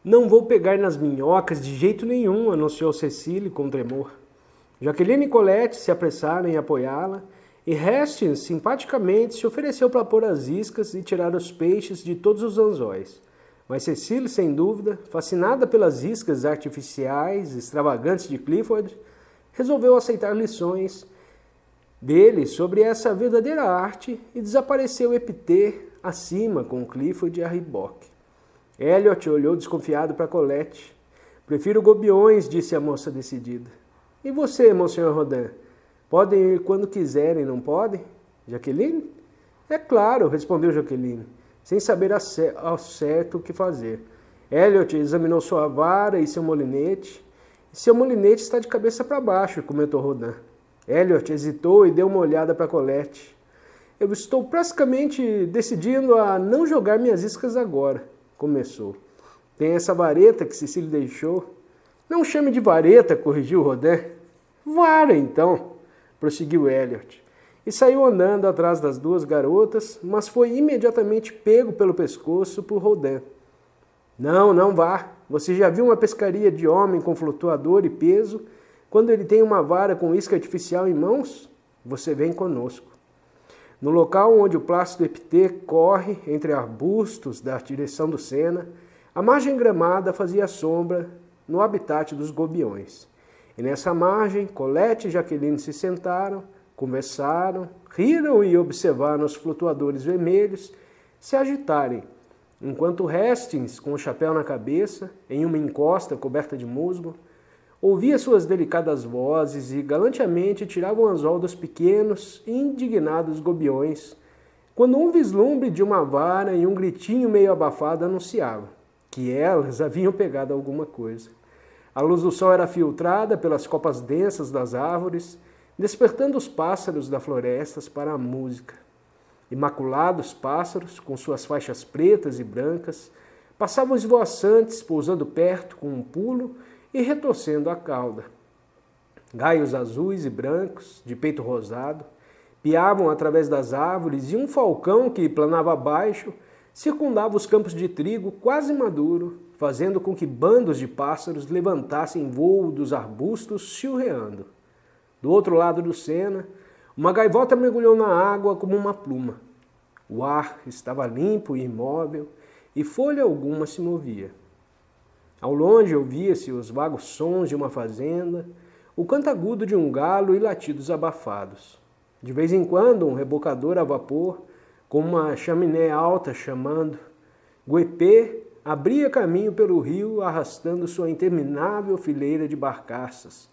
Não vou pegar nas minhocas de jeito nenhum, anunciou Cecily com tremor. Jaqueline e Colette se apressaram em apoiá-la, e Hastings simpaticamente se ofereceu para pôr as iscas e tirar os peixes de todos os anzóis. Mas Cecily, sem dúvida, fascinada pelas iscas artificiais extravagantes de Clifford, resolveu aceitar lições dele sobre essa verdadeira arte e desapareceu epitê acima com Clifford e a reboque. Elliot olhou desconfiado para Colette. Prefiro gobiões, disse a moça decidida. E você, Monsieur Rodin? Podem ir quando quiserem, não podem? Jaqueline? É claro, respondeu Jaqueline, sem saber ao certo o que fazer. Elliot examinou sua vara e seu molinete. Seu molinete está de cabeça para baixo, comentou Rodin. Elliot hesitou e deu uma olhada para Colette. Eu estou praticamente decidindo a não jogar minhas iscas agora, começou. Tem essa vareta que Cecily deixou. Não chame de vareta, corrigiu Rodin. Vara, então, prosseguiu Elliot. E saiu andando atrás das duas garotas, mas foi imediatamente pego pelo pescoço por Rodin. Não vá. Você já viu uma pescaria de homem com flutuador e peso quando ele tem uma vara com isca artificial em mãos? Você vem conosco. No local onde o Plácido Epitê corre entre arbustos da direção do Sena, a margem gramada fazia sombra no habitat dos gobiões. E nessa margem, Colette e Jaqueline se sentaram, conversaram, riram e observaram os flutuadores vermelhos se agitarem, enquanto Hastings, com o chapéu na cabeça, em uma encosta coberta de musgo, ouvia suas delicadas vozes e galantemente tirava o anzol dos pequenos e indignados gobiões, quando um vislumbre de uma vara e um gritinho meio abafado anunciava que elas haviam pegado alguma coisa. A luz do sol era filtrada pelas copas densas das árvores, despertando os pássaros da floresta para a música. Imaculados pássaros, com suas faixas pretas e brancas, passavam esvoaçantes, pousando perto com um pulo e retorcendo a cauda. Gaios azuis e brancos, de peito rosado, piavam através das árvores e um falcão que planava abaixo circundava os campos de trigo quase maduro, fazendo com que bandos de pássaros levantassem voo dos arbustos chilreando. Do outro lado do Sena, uma gaivota mergulhou na água como uma pluma. O ar estava limpo e imóvel, e folha alguma se movia. Ao longe ouvia-se os vagos sons de uma fazenda, o canto agudo de um galo e latidos abafados. De vez em quando, um rebocador a vapor, com uma chaminé alta chamando, Guepê abria caminho pelo rio arrastando sua interminável fileira de barcaças.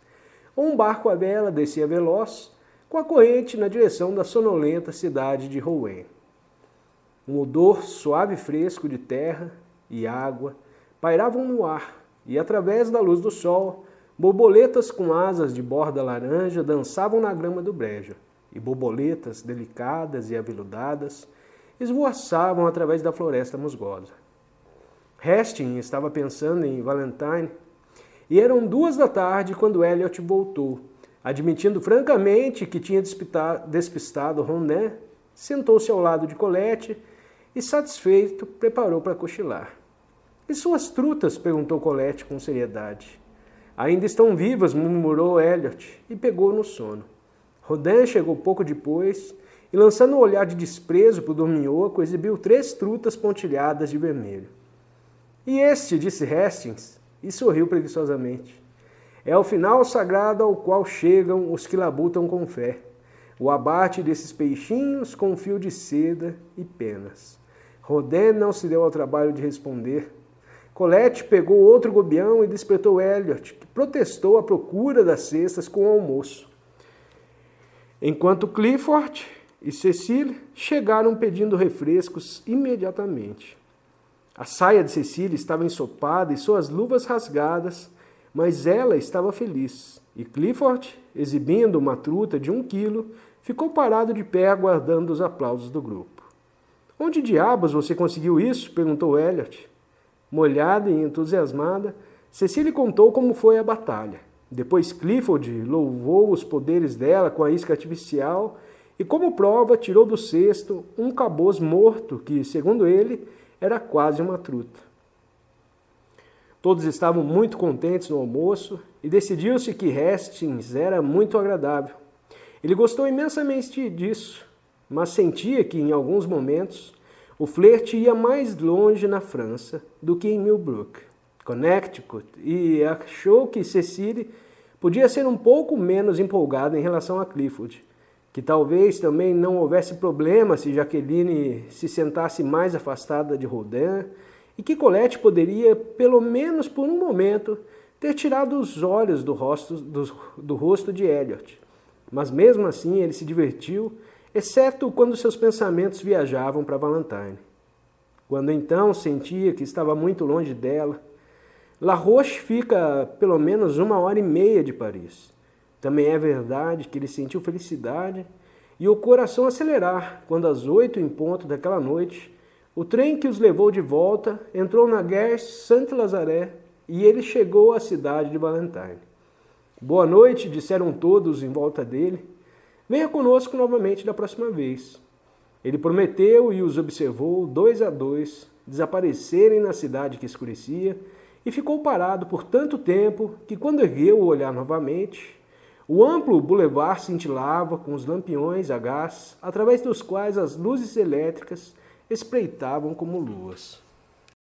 Ou um barco à vela descia veloz, com a corrente na direção da sonolenta cidade de Rouen. Um odor suave e fresco de terra e água pairavam no ar, e através da luz do sol, borboletas com asas de borda laranja dançavam na grama do brejo, e borboletas delicadas e aveludadas esvoaçavam através da floresta musgosa. Hastings estava pensando em Valentine, e eram 2 da tarde quando Elliot voltou. Admitindo francamente que tinha despistado Rodin, sentou-se ao lado de Colette e, satisfeito, preparou para cochilar. E suas trutas? Perguntou Colette com seriedade. Ainda estão vivas, murmurou Elliot, e pegou no sono. Rodin chegou pouco depois e, lançando um olhar de desprezo para o dorminhoco, exibiu 3 trutas pontilhadas de vermelho. E este, disse Hastings, e sorriu preguiçosamente. É o final sagrado ao qual chegam os que labutam com fé. O abate desses peixinhos com fio de seda e penas. Rodin não se deu ao trabalho de responder. Colette pegou outro gobião e despertou Elliot, que protestou à procura das cestas com o almoço. Enquanto Clifford e Cecily chegaram pedindo refrescos imediatamente. A saia de Cecily estava ensopada e suas luvas rasgadas, mas ela estava feliz. E Clifford, exibindo uma truta de 1 quilo, ficou parado de pé aguardando os aplausos do grupo. Onde diabos você conseguiu isso? Perguntou Elliot. Molhada e entusiasmada, Cecily contou como foi a batalha. Depois Clifford louvou os poderes dela com a isca artificial e, como prova, tirou do cesto um caboz morto que, segundo ele, era quase uma truta. Todos estavam muito contentes no almoço e decidiu-se que Hastings era muito agradável. Ele gostou imensamente disso, mas sentia que em alguns momentos o flerte ia mais longe na França do que em Millbrook, Connecticut, e achou que Cecily podia ser um pouco menos empolgada em relação a Clifford, que talvez também não houvesse problema se Jacqueline se sentasse mais afastada de Rodin, e que Colette poderia, pelo menos por um momento, ter tirado os olhos do rosto de Elliot. Mas mesmo assim ele se divertiu, exceto quando seus pensamentos viajavam para Valentine. Quando então sentia que estava muito longe dela. La Roche fica pelo menos 1h30 de Paris. Também é verdade que ele sentiu felicidade e o coração acelerar quando às 8 em ponto daquela noite, o trem que os levou de volta entrou na Gare Saint-Lazare e ele chegou à cidade de Valentine. Boa noite, disseram todos em volta dele. Venha conosco novamente da próxima vez. Ele prometeu e os observou, 2 a 2, desaparecerem na cidade que escurecia e ficou parado por tanto tempo que, quando ergueu o olhar novamente, o amplo boulevard cintilava com os lampiões a gás, através dos quais as luzes elétricas espreitavam como luas.